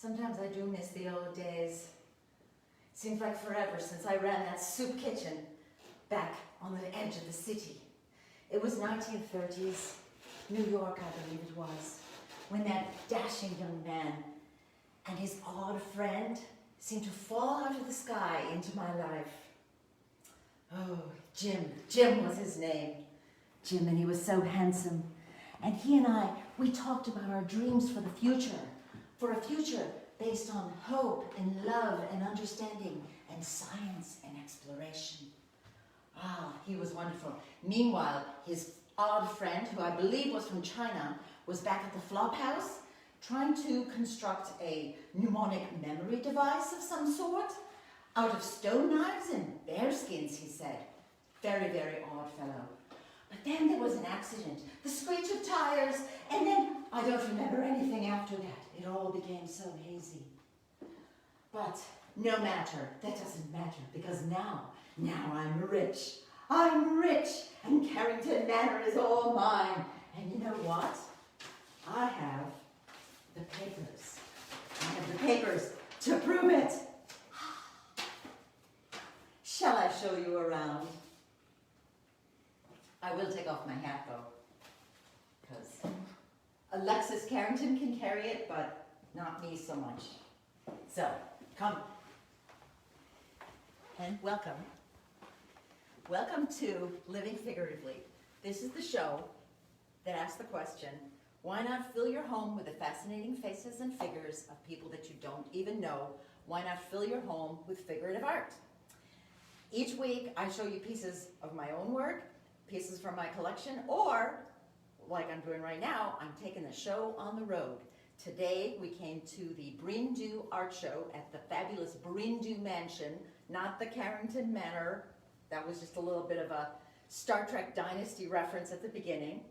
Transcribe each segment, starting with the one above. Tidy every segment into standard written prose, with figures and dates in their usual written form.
Sometimes I do miss the old days. Seems like forever since I ran that soup kitchen back on the edge of the city. It was 1930s, New York, I believe it was, when that dashing young man and his odd friend seemed to fall out of the sky into my life. Oh, Jim. Jim was his name. Jim, and he was so handsome. And he and I, we talked about our dreams for the future. For a future based on hope and love and understanding and science and exploration. Ah, he was wonderful. Meanwhile, his odd friend, who I believe was from China, was back at the flop house trying to construct a mnemonic memory device of some sort out of stone knives and bear skins, he said. Very, very odd fellow. But then there was an accident, the screech of tires, and then I don't remember anything after that. It all became so hazy. But no matter, that doesn't matter, because now I'm rich. I'm rich, and Carrington Manor is all mine. And you know what? I have the papers. I have the papers to prove it. Shall I show you around? I will take off my hat, though, because Alexis Carrington can carry it, but not me so much. So, come. And welcome. Welcome to Living Figuratively. This is the show that asks the question, why not fill your home with the fascinating faces and figures of people that you don't even know? Why not fill your home with figurative art? Each week, I show you pieces of my own work, pieces from my collection, or, like I'm doing right now, I'm taking the show on the road. Today, we came to the Bryn Du Art Show at the fabulous Bryn Du Mansion, not the Carrington Manor. That was just a little bit of a Star Trek Dynasty reference at the beginning,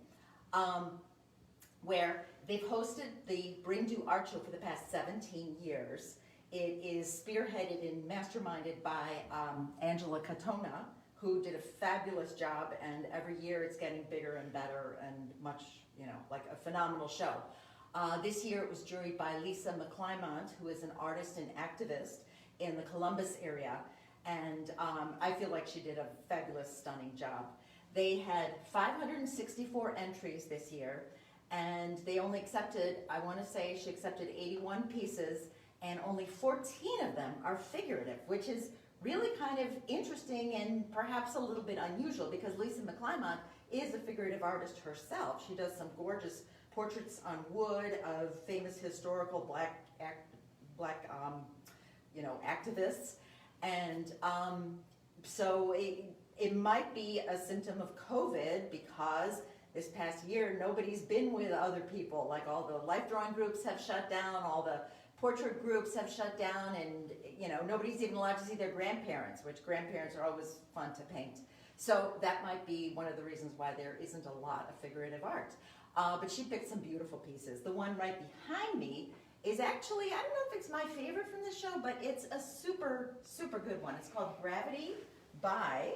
where they've hosted the Bryn Du Art Show for the past 17 years. It is spearheaded and masterminded by Angela Katona, who did a fabulous job, and every year it's getting bigger and better and much, like a phenomenal show. This year it was juried by Lisa McLymont, who is an artist and activist in the Columbus area, and I feel like she did a fabulous, stunning job. They had 564 entries this year, and they only accepted, I want to say she accepted 81 pieces, and only 14 of them are figurative, which is really kind of interesting and perhaps a little bit unusual, because Lisa McLymont is a figurative artist herself. She does some gorgeous portraits on wood of famous historical black activists, and so it might be a symptom of COVID, because this past year nobody's been with other people. Like, all the life drawing groups have shut down, all the portrait groups have shut down, and nobody's even allowed to see their grandparents, which grandparents are always fun to paint. So that might be one of the reasons why there isn't a lot of figurative art. But she picked some beautiful pieces. The one right behind me is actually, I don't know if it's my favorite from the show, but it's a super, super good one. It's called Gravity by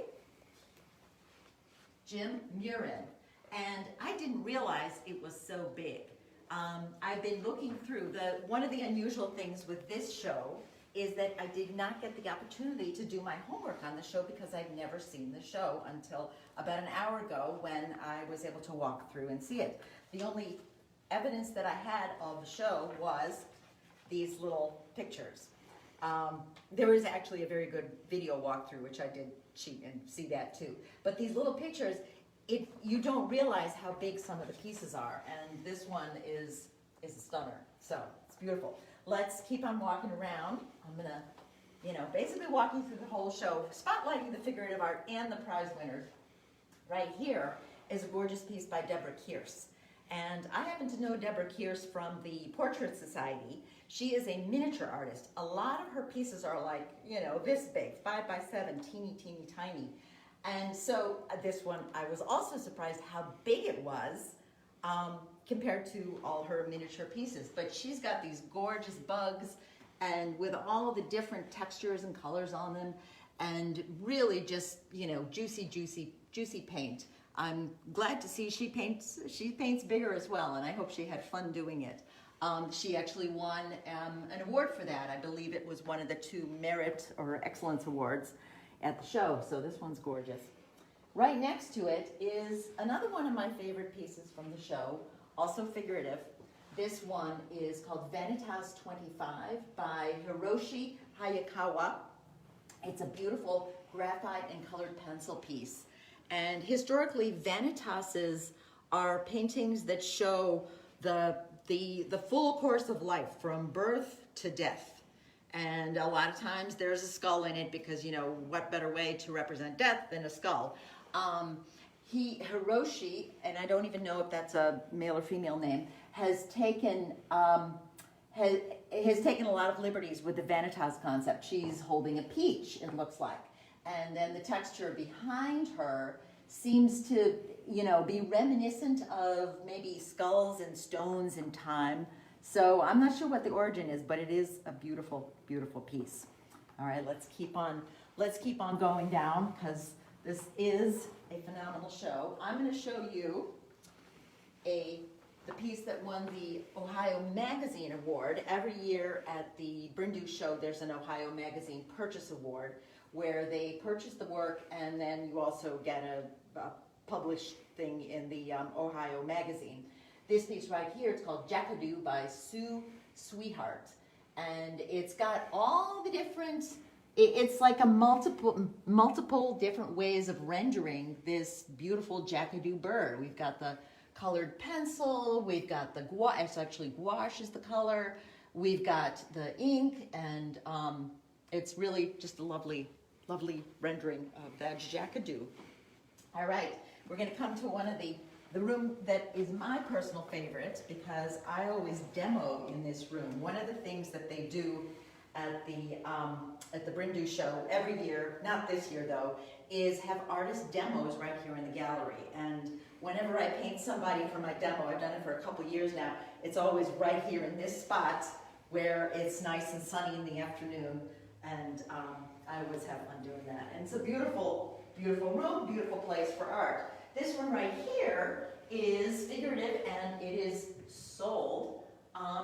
Jim Murin. And I didn't realize it was so big. I've been looking through, one of the unusual things with this show is that I did not get the opportunity to do my homework on the show, because I'd never seen the show until about an hour ago, when I was able to walk through and see it. The only evidence that I had of the show was these little pictures. There is actually a very good video walkthrough, which I did cheat and see that too. But these little pictures, you don't realize how big some of the pieces are, and this one is a stunner. So it's beautiful. Let's keep on walking around. I'm gonna, basically walking through the whole show, spotlighting the figurative art and the prize winners. Right here is a gorgeous piece by Deborah Kearse. And I happen to know Deborah Kearse from the Portrait Society. She is a miniature artist. A lot of her pieces are like, this big, 5 by 7, teeny, teeny, tiny. And so this one, I was also surprised how big it was compared to all her miniature pieces. But she's got these gorgeous bugs, and with all the different textures and colors on them, and really just, juicy, juicy, juicy paint. I'm glad to see she paints bigger as well, and I hope she had fun doing it. She actually won an award for that. I believe it was one of the 2 Merit or Excellence Awards at the show, so this one's gorgeous. Right next to it is another one of my favorite pieces from the show, also figurative. This one is called Venitas 25 by Hiroshi Hayakawa. It's a beautiful graphite and colored pencil piece. And historically, Venitases are paintings that show the full course of life from birth to death. And a lot of times there's a skull in it because, you know, what better way to represent death than a skull? Hiroshi, and I don't even know if that's a male or female name, has taken a lot of liberties with the Vanitas concept. She's holding a peach, it looks like. And then the texture behind her seems to, you know, be reminiscent of maybe skulls and stones in time. So I'm not sure what the origin is, but it is a beautiful, beautiful piece. All right, let's keep on going down because this is a phenomenal show. I'm going to show you the piece that won the Ohio Magazine Award. Every year at the Bryn Du Show, there's an Ohio Magazine Purchase Award where they purchase the work and then you also get a published thing in the Ohio Magazine. This piece right here, it's called Jackadoo by Sue Sweetheart. And it's got all the different, it's like a multiple different ways of rendering this beautiful Jackadoo bird. We've got the colored pencil, we've got the gouache, it's actually gouache is the color, we've got the ink, and it's really just a lovely, lovely rendering of that Jackadoo. All right, we're going to come to one of the room that is my personal favorite because I always demo in this room. One of the things that they do at the Bryn Du Show every year, not this year though, is have artist demos right here in the gallery. And whenever I paint somebody for my demo, I've done it for a couple years now, it's always right here in this spot where it's nice and sunny in the afternoon. And I always have fun doing that. And it's a beautiful, beautiful room, beautiful place for art. This one right here is figurative and it is sold.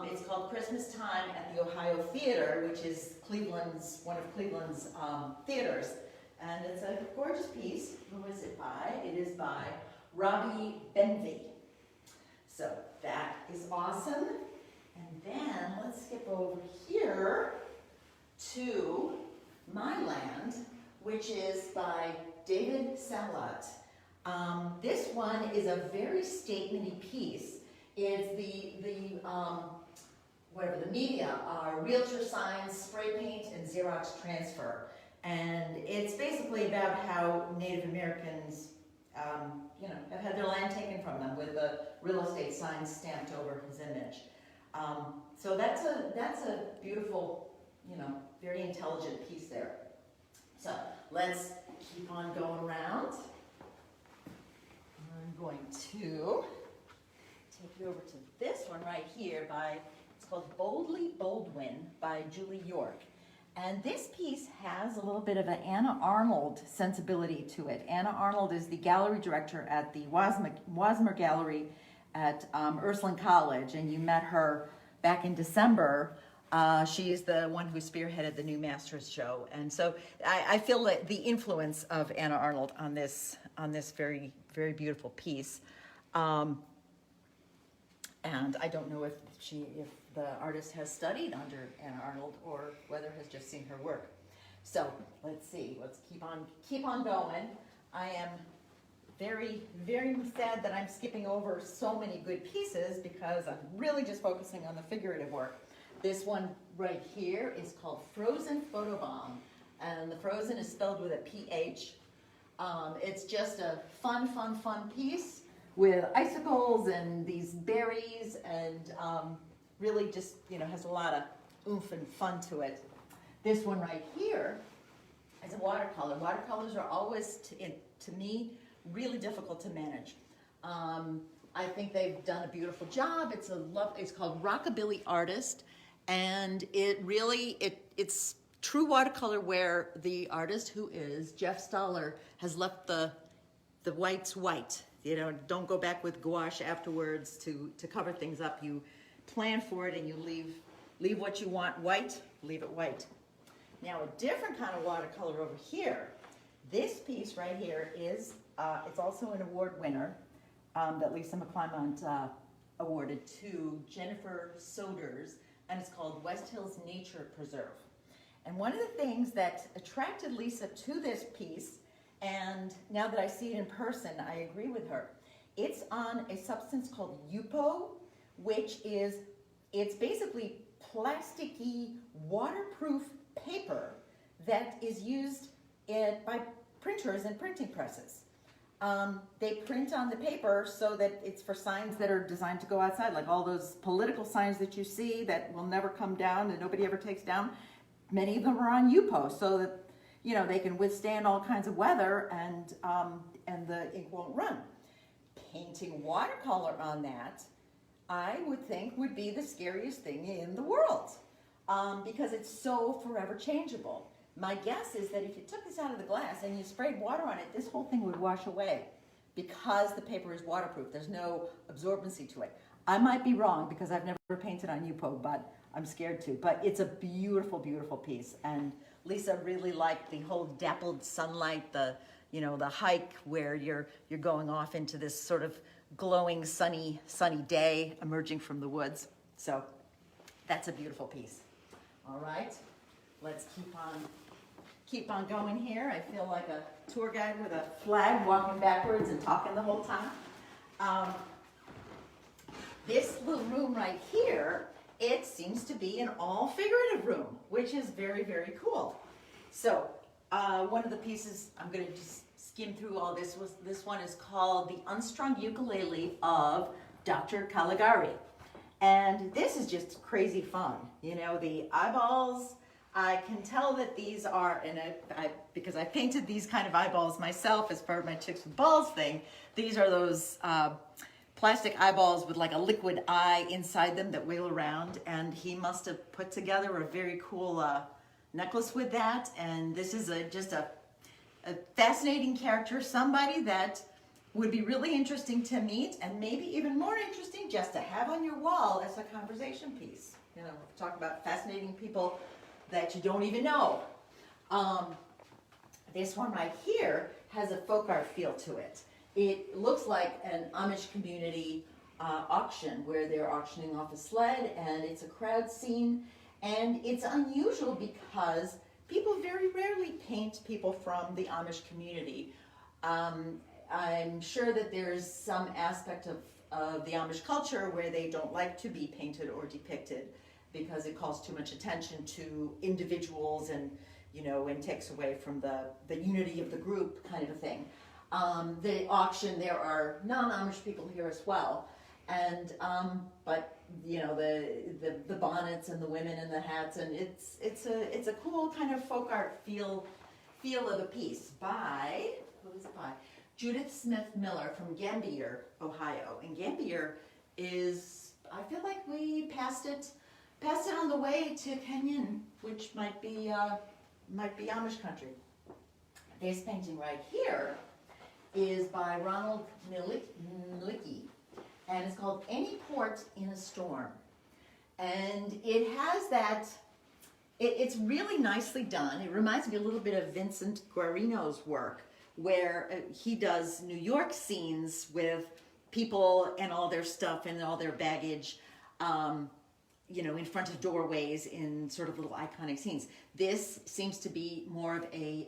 It's called Christmas Time at the Ohio Theater, which is one of Cleveland's theaters. And it's a gorgeous piece. Who is it by? It is by Robbie Benvey. So that is awesome. And then let's skip over here to My Land, which is by David Sallot. This one is a very statementy piece. It's the media are realtor signs, spray paint, and Xerox transfer. And it's basically about how Native Americans, have had their land taken from them with the real estate sign stamped over his image. So that's a beautiful, very intelligent piece there. So let's keep on going around. I'm going to take you over to this one right here it's called Boldly Baldwin by Julie York. And this piece has a little bit of an Anna Arnold sensibility to it. Anna Arnold is the gallery director at the Wasmer Gallery at Ursuline College, and you met her back in December. She is the one who spearheaded the new Masters show. And so I feel that the influence of Anna Arnold on this very, very beautiful piece. And I don't know if the artist has studied under Anna Arnold or whether has just seen her work. So let's see, let's keep on going. I am very, very sad that I'm skipping over so many good pieces because I'm really just focusing on the figurative work. This one right here is called Frozen Photobomb, and the frozen is spelled with a PH. It's just a fun piece with icicles and these berries and really just, has a lot of oomph and fun to it. This one right here is a watercolor. Watercolors are always, to me, really difficult to manage. I think they've done a beautiful job. It's called Rockabilly Artist, and it's true watercolor where the artist, who is Jeff Stoller, has left the whites white. Don't go back with gouache afterwards to cover things up. You plan for it and you leave what you want white, leave it white. Now a different kind of watercolor over here. This piece right here is, it's also an award winner that Lisa McLymont awarded to Jennifer Soders, and it's called West Hills Nature Preserve. And one of the things that attracted Lisa to this piece, and now that I see it in person, I agree with her. It's on a substance called UPO, which is, it's basically plasticky, waterproof paper that is used by printers and printing presses. They print on the paper so that it's for signs that are designed to go outside, like all those political signs that you see that will never come down and nobody ever takes down. Many of them are on UPO so that, you know, they can withstand all kinds of weather and the ink won't run. Painting watercolor on that, I would think, would be the scariest thing in the world because it's so forever changeable. My guess is that if you took this out of the glass and you sprayed water on it, this whole thing would wash away because the paper is waterproof. There's no absorbency to it. I might be wrong because I've never painted on UPO, but I'm scared to. But it's a beautiful, beautiful piece. And Lisa really liked the whole dappled sunlight, the hike where you're going off into this sort of glowing sunny day emerging from the woods. So that's a beautiful piece. All right, let's keep on going here. I feel like a tour guide with a flag walking backwards and talking the whole time. This little room right here, it seems to be an all figurative room, which is very, very cool. So one of the pieces, I'm going to just skim through all this. This one is called the Unstrung Ukulele of Dr. Caligari. And this is just crazy fun. You know, the eyeballs, I can tell that these are, and because I painted these kind of eyeballs myself as part of my Chicks with Balls thing, these are those plastic eyeballs with like a liquid eye inside them that wheel around, and he must have put together a very cool necklace with that. And this is just a fascinating character, somebody that would be really interesting to meet, and maybe even more interesting just to have on your wall as a conversation piece. You know, talk about fascinating people that you don't even know. This one right here has a folk art feel to it. It looks like an Amish community auction where they're auctioning off a sled, and it's a crowd scene, and it's unusual because people very rarely paint people from the Amish community. I'm sure that there's some aspect of the Amish culture where they don't like to be painted or depicted because it calls too much attention to individuals and, you know, and takes away from the unity of the group kind of a thing. The auction, there are non-Amish people here as well, and but you know, the bonnets and the women and the hats, and it's a cool kind of folk art feel of a piece by, who is it by? Judith Smith Miller from Gambier, Ohio. And Gambier is, I feel like we passed it on the way to Kenyan, which might be Amish country. This painting right here is by Ronald Nilicki, and it's called Any Port in a Storm. And it has that, it's really nicely done. It reminds me a little bit of Vincent Guarino's work, where he does New York scenes with people and all their stuff and all their baggage, you know, in front of doorways in sort of little iconic scenes. This seems to be more of a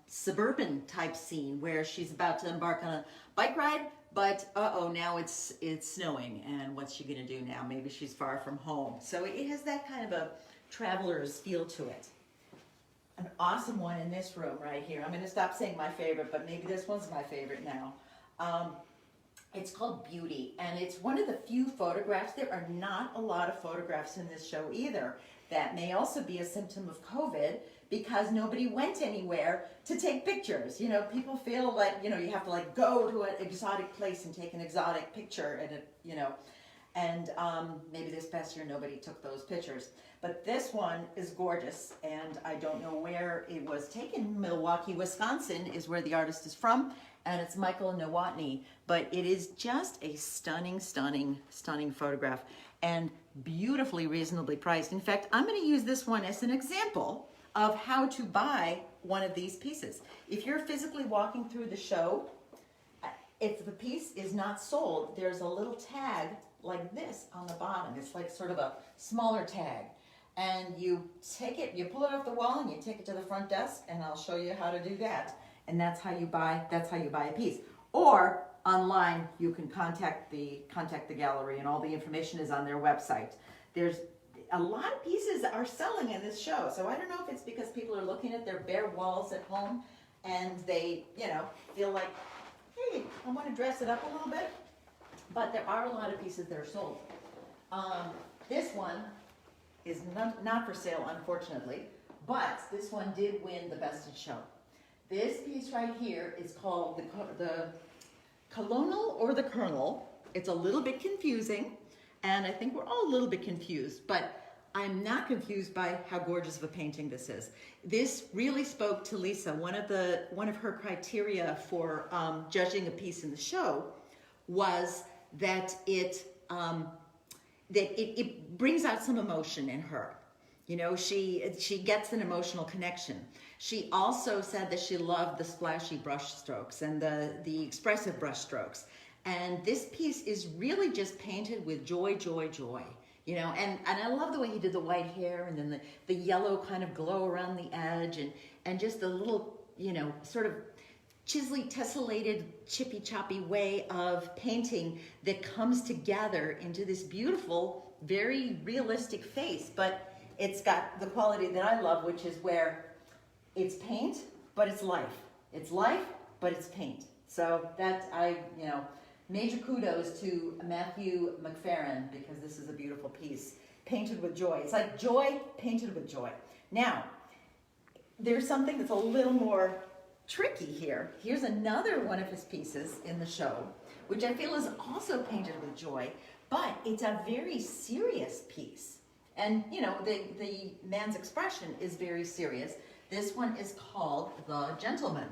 suburban type scene where she's about to embark on a bike ride, but now it's snowing, and what's she gonna do now? Maybe she's far from home. So it has that kind of a traveler's feel to it. An awesome one in this room right here. I'm gonna stop saying my favorite, but maybe this one's my favorite now. It's called Beauty, and it's one of the few photographs. There are not a lot of photographs in this show either. That may also be a symptom of COVID because nobody went anywhere to take pictures. You know, people feel like, you know, you have to like go to an exotic place and take an exotic picture, and you know, and maybe this past year nobody took those pictures. But this one is gorgeous, and I don't know where it was taken. Milwaukee, Wisconsin is where the artist is from, and it's Michael Nowotny, but it is just a stunning, stunning, stunning photograph, and beautifully reasonably priced. In fact, I'm going to use this one as an example of how to buy one of these pieces. If you're physically walking through the show, if the piece is not sold, there's a little tag like this on the bottom. It's like sort of a smaller tag. And you take it, you pull it off the wall and you take it to the front desk, and I'll show you how to do that. And that's how you buy a piece. Or online, you can contact the gallery, and all the information is on their website. There's a lot of pieces that are selling in this show. So I don't know if it's because people are looking at their bare walls at home and they, feel like, hey, I want to dress it up a little bit. But there are a lot of pieces that are sold. This one is not for sale, unfortunately, but this one did win the Best in Show. This piece right here is called the Colonel or the Colonel. It's a little bit confusing, and I think we're all a little bit confused, but I'm not confused by how gorgeous of a painting this is. This really spoke to Lisa. One of her criteria for judging a piece in the show was that it brings out some emotion in her. She gets an emotional connection. She also said that she loved the splashy brush strokes and the expressive brush strokes. And this piece is really just painted with joy, joy, joy. And I love the way he did the white hair, and then the yellow kind of glow around the edge, and just the little, sort of chiselly, tessellated, chippy choppy way of painting that comes together into this beautiful, very realistic face. But it's got the quality that I love, which is where it's paint, but it's life. It's life, but it's paint. So that major kudos to Matthew McFerrin, because this is a beautiful piece, painted with joy. It's like joy painted with joy. Now, there's something that's a little more tricky here. Here's another one of his pieces in the show, which I feel is also painted with joy, but it's a very serious piece. And, the man's expression is very serious. This one is called The Gentleman.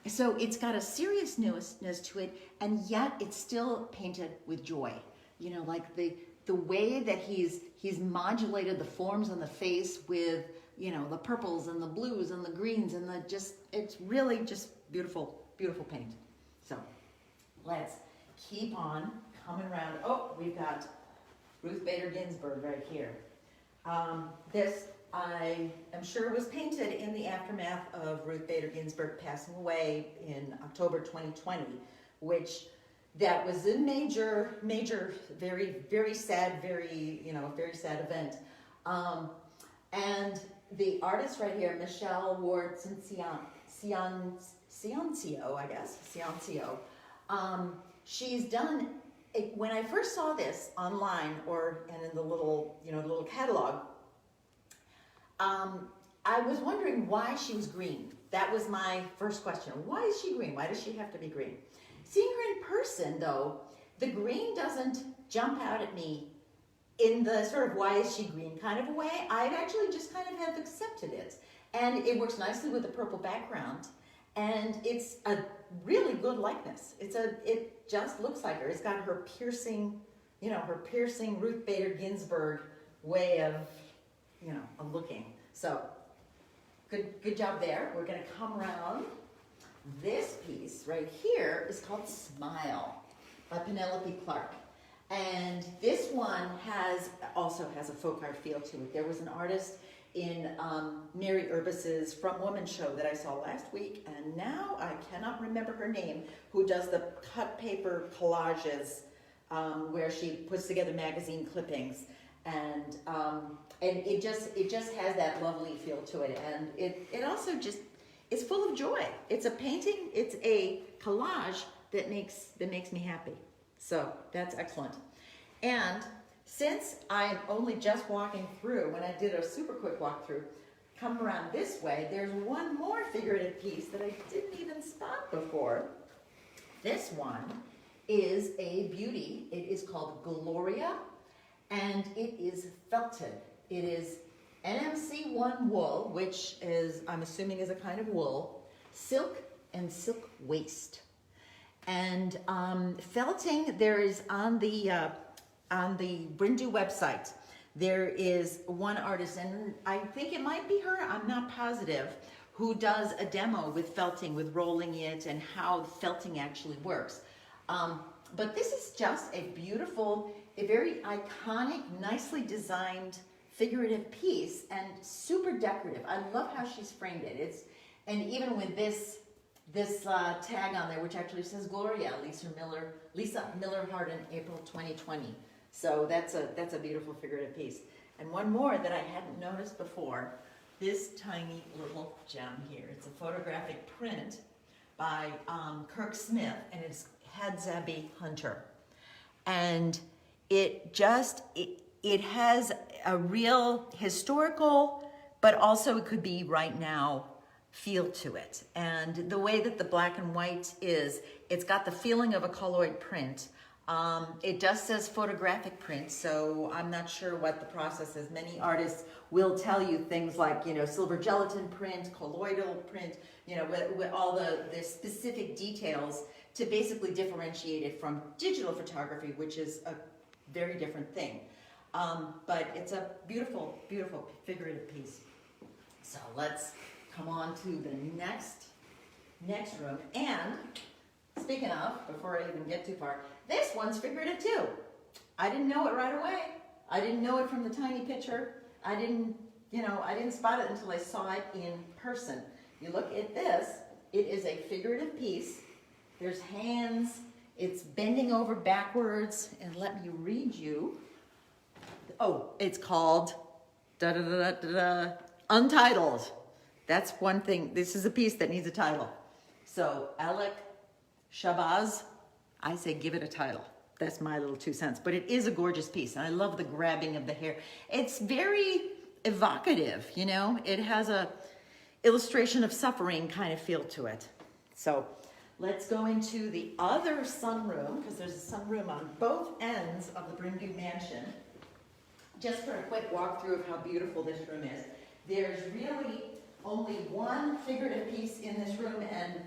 So it's got a seriousness to it, and yet it's still painted with joy. Like the way that he's modulated the forms on the face with, the purples and the blues and the greens and it's really just beautiful, beautiful paint. So let's keep on coming around. Oh, we've got Ruth Bader Ginsburg right here. This, I am sure, was painted in the aftermath of Ruth Bader Ginsburg passing away in October 2020, which that was a major, very, very sad, very sad event. And the artist right here, Michelle Ward Ciancio, I guess, she's done. When I first saw this online and in the little catalog, I was wondering why she was green. That was my first question. Why is she green? Why does she have to be green? Seeing her in person, though, the green doesn't jump out at me in the sort of why is she green kind of a way. I've actually just kind of have accepted it. And it works nicely with the purple background. And it's a really good likeness. It just looks like her. It's got her piercing Ruth Bader Ginsburg way of looking. So good job there. We're going to come around. This piece right here is called Smile by Penelope Clark. And this one also has a folk art feel to it. There was an artist in Mary Urbis's From Woman show that I saw last week, and now I cannot remember her name, who does the cut paper collages where she puts together magazine clippings. And it just has that lovely feel to it, and it also just, it's full of joy. It's a painting, it's a collage that makes me happy. So that's excellent. And since I'm only just walking through, when I did a super quick walkthrough, come around this way, there's one more figurative piece that I didn't even spot before. This one is a beauty. It is called Gloria, and it is felted. It is NMC1 wool, which is, I'm assuming, is a kind of wool, silk and silk waste. And felting, there is on the Bryn Du website, there is one artist, and I think it might be her, I'm not positive, who does a demo with felting, with rolling it, and how felting actually works. But this is just a beautiful, a very iconic, nicely designed figurative piece, and super decorative. I love how she's framed it. And even with this tag on there, which actually says Gloria, Lisa Miller Hardin, April 2020. So that's a beautiful figurative piece. And one more that I hadn't noticed before, this tiny little gem here. It's a photographic print by Kirk Smith, and it's Hadzabi Hunter. And it has a real historical, but also it could be right now feel to it. And the way that the black and white is, it's got the feeling of a colloid print. It just says photographic print, so I'm not sure what the process is. Many artists will tell you things like, silver gelatin print, colloidal print, with all the specific details to basically differentiate it from digital photography, which is a very different thing. But it's a beautiful, beautiful figurative piece. So let's come on to the next room. And speaking of, before I even get too far, this one's figurative too. I didn't know it right away. I didn't know it from the tiny picture. I didn't spot it until I saw it in person. You look at this, it is a figurative piece. There's hands, it's bending over backwards, and let me read you. Oh, it's called Untitled. That's one thing. This is a piece that needs a title. So Alec Shabazz, I say give it a title. That's my little 2 cents. But it is a gorgeous piece, and I love the grabbing of the hair. It's very evocative, It has a illustration of suffering kind of feel to it. So let's go into the other sunroom, because there's a sunroom on both ends of the Bryn Du Mansion. Just for a quick walkthrough of how beautiful this room is. There's really only one figurative piece in this room, and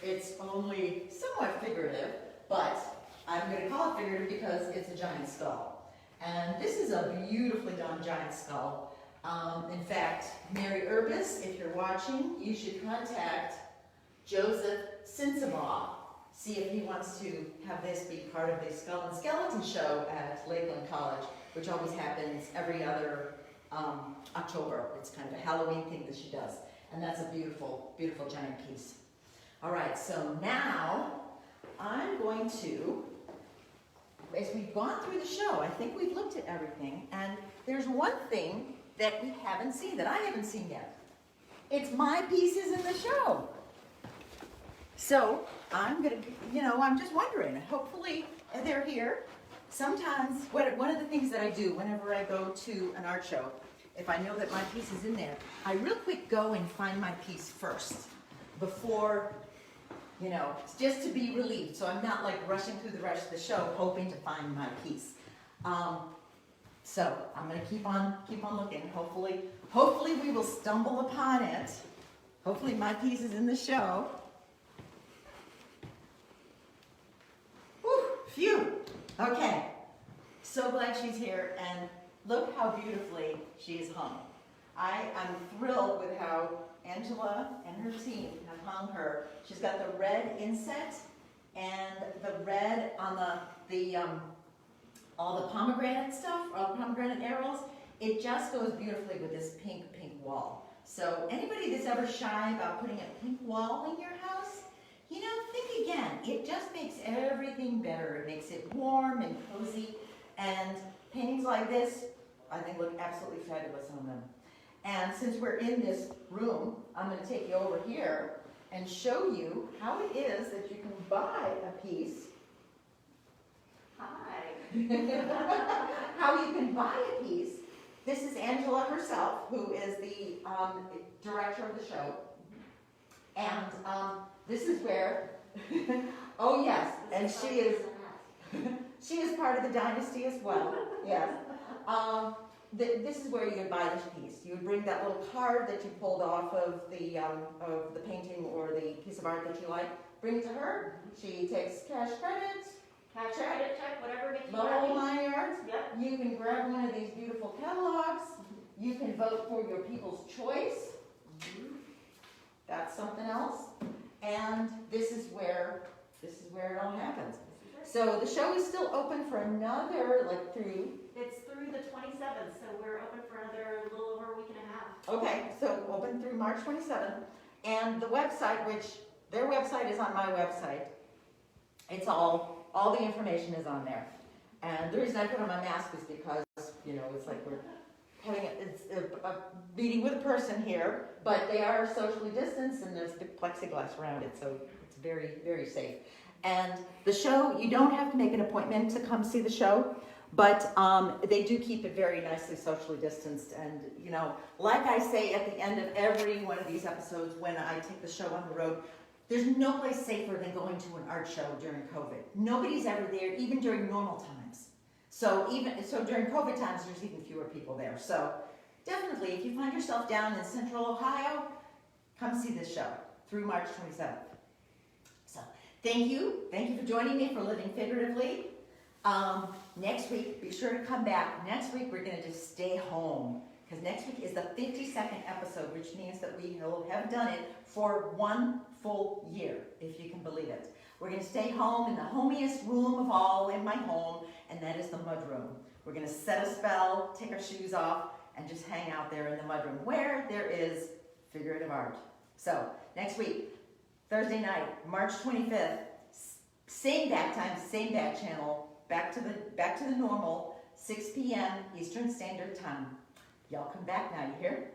it's only somewhat figurative, but I'm going to call it figurative because it's a giant skull. And this is a beautifully done giant skull. In fact, Mary Urbis, if you're watching, you should contact Joseph Sinsabaugh, see if he wants to have this be part of the Skull and Skeleton show at Lakeland College, which always happens every other October. It's kind of a Halloween thing that she does. And that's a beautiful, beautiful giant piece. All right, so now I'm going to, as we've gone through the show, I think we've looked at everything, and there's one thing that we haven't seen, that I haven't seen yet. It's my pieces in the show. So I'm gonna, I'm just wondering, hopefully they're here. Sometimes, one of the things that I do whenever I go to an art show, if I know that my piece is in there, I real quick go and find my piece first before, just to be relieved. So I'm not like rushing through the rest of the show hoping to find my piece. So I'm gonna keep on looking. Hopefully we will stumble upon it. Hopefully my piece is in the show. Whew, phew. Okay, so glad she's here, and look how beautifully she is hung. I am thrilled with how Angela and her team have hung her. She's got the red inset and the red on all the pomegranate stuff, all the pomegranate arrows. It just goes beautifully with this pink wall. So anybody that's ever shy about putting a pink wall in your house, think again. It just makes everything better. It makes it warm and cozy. And paintings like this, I think, look absolutely fabulous on them. And since we're in this room, I'm going to take you over here and show you how it is that you can buy a piece. Hi. How you can buy a piece. This is Angela herself, who is the director of the show. And this is where, oh yes, and she is part of the dynasty as well, yes. This is where you would buy this piece. You would bring that little card that you pulled off of the painting or the piece of art that you like, bring it to her. She takes cash credit, Cash, credit, check, whatever gets you the whole happy. 9 yards. Yep. You can grab one of these beautiful catalogs. You can vote for your people's choice. That's something else. And this is where it all happens. So the show is still open for another, like through. It's through the 27th, so we're open for another little over a week and a half. Okay, so open through March 27th. And the website, which their website is on my website. It's all the information is on there. And the reason I put on my mask is because, you know, it's like we're having a meeting with a person here, but they are socially distanced and there's big plexiglass around it, so it's very, very safe. And the show, you don't have to make an appointment to come see the show, but they do keep it very nicely socially distanced. And, you know, like I say at the end of every one of these episodes when I take the show on the road, there's no place safer than going to an art show during COVID. Nobody's ever there, even during normal times. So during COVID times, there's even fewer people there. So definitely, if you find yourself down in Central Ohio, come see this show through March 27th. So thank you for joining me for Living Figuratively. Next week, be sure to come back. Next week, we're going to just stay home because next week is the 52nd episode, which means that we will have done it for 1 full year, if you can believe it. We're going to stay home in the homiest room of all in my home, and that is the mudroom. We're going to set a spell, take our shoes off, and just hang out there in the mudroom where there is figurative art. So next week, Thursday night, March 25th, same bat time, same bat channel, back to the normal, 6 p.m. Eastern Standard Time. Y'all come back now, you hear?